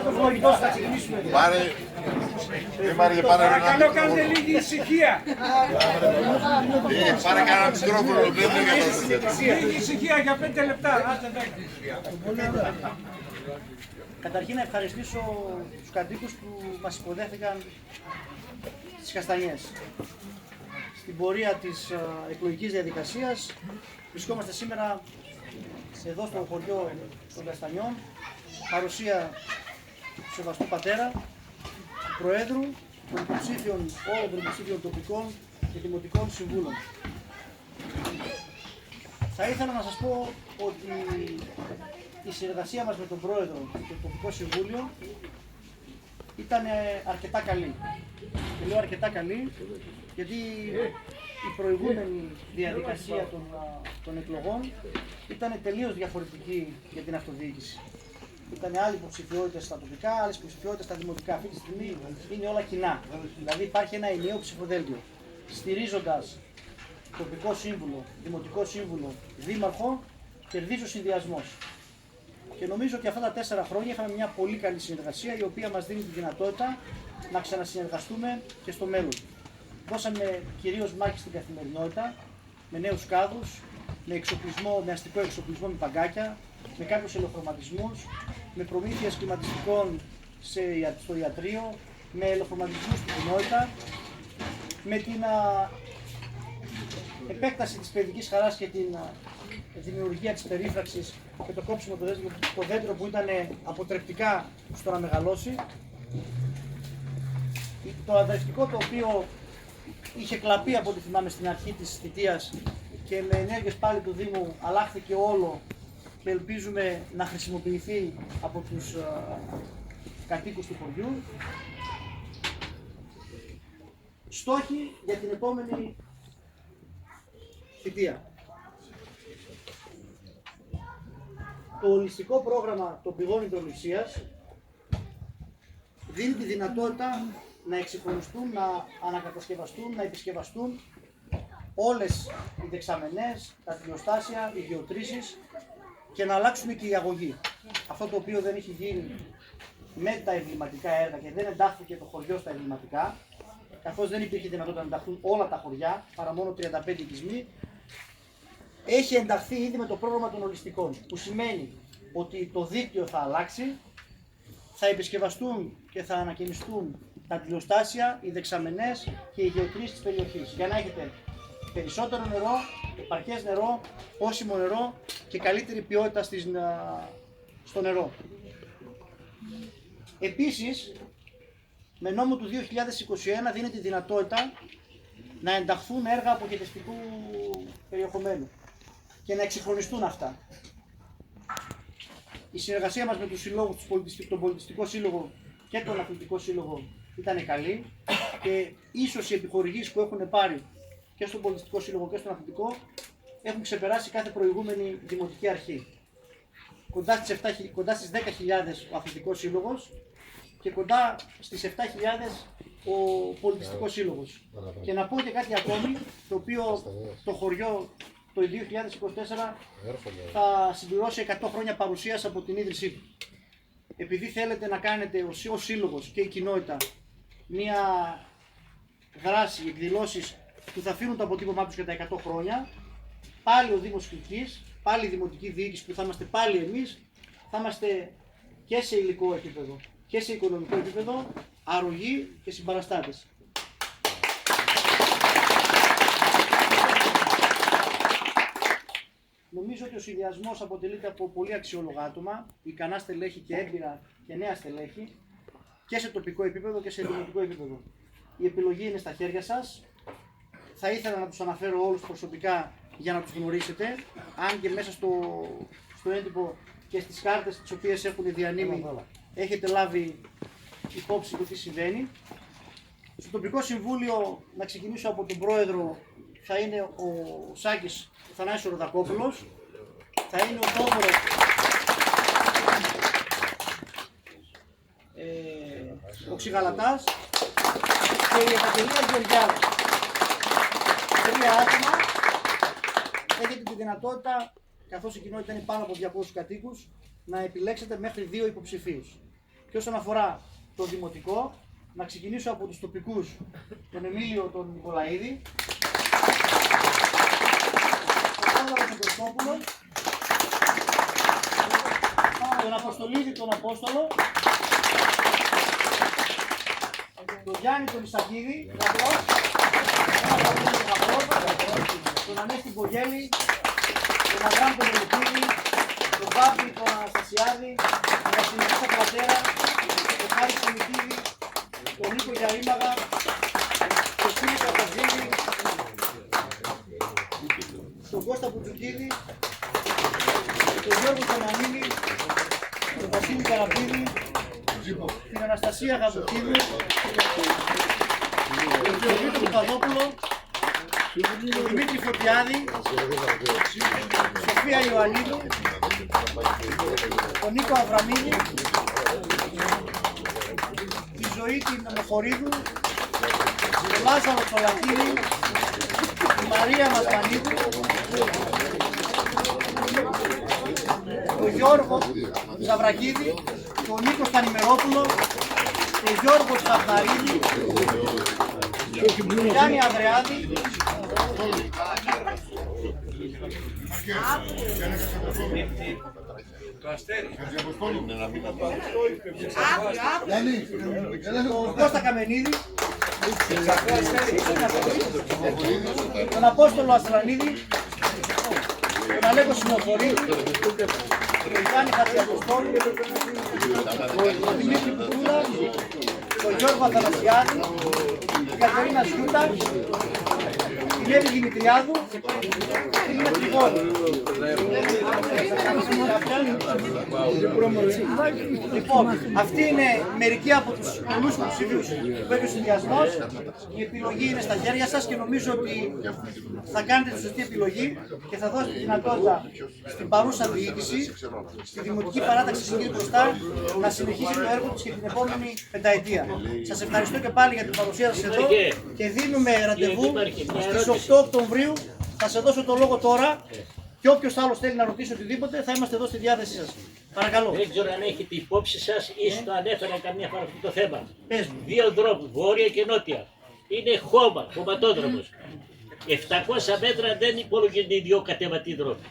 το φλογητό θα ξεκινήσουμε. Πάρε. Παρακαλώ, κάντε λίγη ησυχία. Πάρε κανένα μικρόφωνο. Λίγη ησυχία για 5 λεπτά. Άντε 10. Καταρχήν να ευχαριστήσω τους κατοίκους που μας υποδέχθηκαν στις Καστανιές. Στην πορεία της εκλογικής διαδικασίας βρισκόμαστε σήμερα εδώ στο χωριό των Καστανιών, παρουσία του σεβαστού πατέρα, του Προέδρου, των υποψήφιων, όλων των υποψήφιων τοπικών και δημοτικών συμβούλων. Θα ήθελα να σας πω ότι η συνεργασία μας με τον Πρόεδρο και το Τοπικό Συμβούλιο ήταν αρκετά καλή. Και λέω αρκετά καλή γιατί η προηγούμενη διαδικασία των εκλογών ήταν τελείως διαφορετική για την αυτοδιοίκηση. Ήταν άλλοι υποψηφιότητες στα τοπικά, άλλες υποψηφιότητες στα δημοτικά. Αυτή τη στιγμή είναι όλα κοινά. Δηλαδή υπάρχει ένα ενιαίο ψηφοδέλτιο. Στηρίζοντας τοπικό σύμβουλο, δημοτικό σύμβουλο, δήμαρχο, κερδίζει ο συνδυασμός. Και νομίζω ότι αυτά τα 4 χρόνια είχαμε μια πολύ καλή συνεργασία, η οποία μας δίνει τη δυνατότητα να ξανασυνεργαστούμε και στο μέλλον. Δώσαμε κυρίως μάχη στην καθημερινότητα, με νέους κάδους, με εξοπλισμό, με αστικό εξοπλισμό, με παγκάκια, με κάποιους ελεοχρωματισμούς, με προμήθειες κλιματιστικών στο ιατρείο, με ελεοχρωματισμούς στην κοινότητα, με την επέκταση της παιδικής χαράς και την δημιουργία της περίφραξης και το κόψιμο το δέντρο που ήταν αποτρεπτικά στο να μεγαλώσει. Το αδρευτικό το οποίο είχε κλαπεί από ό,τι θυμάμαι στην αρχή της θητείας και με ενέργειες πάλι του Δήμου αλλάχθηκε όλο και ελπίζουμε να χρησιμοποιηθεί από τους κατοίκους του χωριού. Στόχοι για την επόμενη θητεία. Το ολιστικό πρόγραμμα των πηγών υδροληψίας δίνει τη δυνατότητα να εξυγχρονιστούν, να ανακατασκευαστούν, να επισκευαστούν όλες οι δεξαμενές, τα τηλεοστάσια, οι γεωτρήσεις και να αλλάξουν και η αγωγή. Αυτό το οποίο δεν έχει γίνει με τα εμβληματικά έργα και δεν εντάχθηκε το χωριό στα εμβληματικά, καθώς δεν υπήρχε δυνατότητα να ενταχθούν όλα τα χωριά, παρά μόνο 35 οικισμοί, έχει ενταχθεί ήδη με το πρόγραμμα των ολιστικών, που σημαίνει ότι το δίκτυο θα αλλάξει, θα επισκευαστούν και θα ανακαινιστούν τα τηλεοστάσια, οι δεξαμενές και οι γεωτρήσεις της περιοχής, για να έχετε περισσότερο νερό, επαρκές νερό, πόσιμο νερό και καλύτερη ποιότητα στο νερό. Επίσης, με νόμο του 2021 δίνεται τη δυνατότητα να ενταχθούν έργα αποχαιρετιστικού περιεχομένου και να εξυγχρονιστούν αυτά. Η συνεργασία μας με τους συλλόγους, τον Πολιτιστικό Σύλλογο και τον Αθλητικό Σύλλογο ήταν καλή και ίσως οι επιχορηγήσεις που έχουν πάρει και στον Πολιτιστικό Σύλλογο και στον Αθλητικό έχουν ξεπεράσει κάθε προηγούμενη δημοτική αρχή. Κοντά στις 10.000 ο Αθλητικός Σύλλογος και κοντά στις 7.000 ο Πολιτιστικός Σύλλογος. Και να πω και κάτι ακόμη, το οποίο το χωριό το 2024 θα συμπληρώσει 100 χρόνια παρουσίας από την ίδρυσή του. Επειδή θέλετε να κάνετε ως σύλλογος και η κοινότητα μία δράση, εκδηλώσεις που θα αφήνουν το αποτύπωμά τους για τα 100 χρόνια, πάλι ο Δήμος Κρητικής, πάλι η Δημοτική Διοίκηση που θα είμαστε πάλι εμείς, θα είμαστε και σε υλικό επίπεδο και σε οικονομικό επίπεδο αρρωγοί και συμπαραστάτες. Νομίζω ότι ο συνδυασμός αποτελείται από πολύ αξιόλογα άτομα, ικανά στελέχη και έμπειρα και νέα στελέχη και σε τοπικό επίπεδο και σε δημοτικό επίπεδο. Η επιλογή είναι στα χέρια σας. Θα ήθελα να τους αναφέρω όλους προσωπικά για να τους γνωρίσετε, αν και μέσα στο έντυπο και στις κάρτες τις οποίες έχουν διανύμει έχετε λάβει υπόψη το τι συμβαίνει. Στο τοπικό συμβούλιο, να ξεκινήσω από τον πρόεδρο, θα είναι ο Σάκης Θανάσης Ροδακόπουλος, θα είναι ο Τόμορος ο Ξηγαλατάς και η Ευαγγελία Γεωργιάδη. 3 άτομα. Έχετε τη δυνατότητα, καθώς η κοινότητα είναι πάνω από 200 κατοίκους, να επιλέξετε μέχρι 2 υποψηφίους. Και όσον αφορά το δημοτικό, να ξεκινήσω από τους τοπικούς, τον Εμίλιο τον Νικολαίδη, τον Παύλο τον Κωστόπουλο, τον Αποστολίδη τον Απόστολο, τον Γιάννη τον Ισακίδη, τον Ανέστη Μπογέλη, τον Αγράμ τον Ελικίδη, τον Βάπη τον Αναστασιάδη, τον Βασιλική Πατέρα, τον Χάρη Σιμητίδη, τον Νίκο Γιαρήμαγα, τον Φίλη Καταζίδη, τον Κώστα Πουτζουκίδη, τον Γιώργο Κανανίδη, τον Βασίλη Καραπίδη, την Αναστασία Γαζοκίδη, τον Γεωργίτο Παπαδόπουλο, τον Δημήτρη Φωτιάδη, Σοφία Ιωαννίδου, τον Νίκο Αβραμίδη, τη Ζωή την Ομοχωρίδου, τον Λάζαρο Τσολακίδη, τη Μαρία Μασπανίδου, τον Γιώργο Ζαβρακίδη, τον Νίκο Στανημερόπουλο, τον Γιώργο Τσαφναρίδη, τον Γιάννη Ανδρεάδη, τον Κώστα Καμενίδη, τον Απόστολο Αστρανίδη, τον Αλέκο Συνοφορίδη, τον Γιάννη Χατζιαποστόλου, τον Δημήτρη Κουτούλα, τον Γιώργο Αθανασιάδη, την Κατερίνα Σιούτα, την Εύη Δημητριάδου, την Μετρικόλη. Λοιπόν, αυτή είναι μερικοί από τους πολλούς υποψήφιους που έχει ο συνδυασμός. Η επιλογή είναι στα χέρια σας και νομίζω ότι θα κάνετε τη σωστή επιλογή και θα δώσετε τη δυνατότητα στην παρούσα διοίκηση, στη Δημοτική Παράταξη Συγγύρου Μπροστά, να συνεχίσει το έργο της και την επόμενη πενταετία. Σας ευχαριστώ και πάλι για την παρουσία σας εδώ και δίνουμε ραντεβού στις 8 Οκτωβρίου. Θα σε δώσω το λόγο τώρα και όποιος άλλος θέλει να ρωτήσει οτιδήποτε θα είμαστε εδώ στη διάθεσή σας. Παρακαλώ. Δεν ξέρω αν έχετε υπόψη σας ή το ανέφερα καμιά φορά αυτό το θέμα. Πες μου. Δύο δρόμους, βόρεια και νότια. Είναι χώμα, χωματόδρομος. 700 μέτρα δεν υπολογίζονται οι δύο κατεβατοί δρόμοι.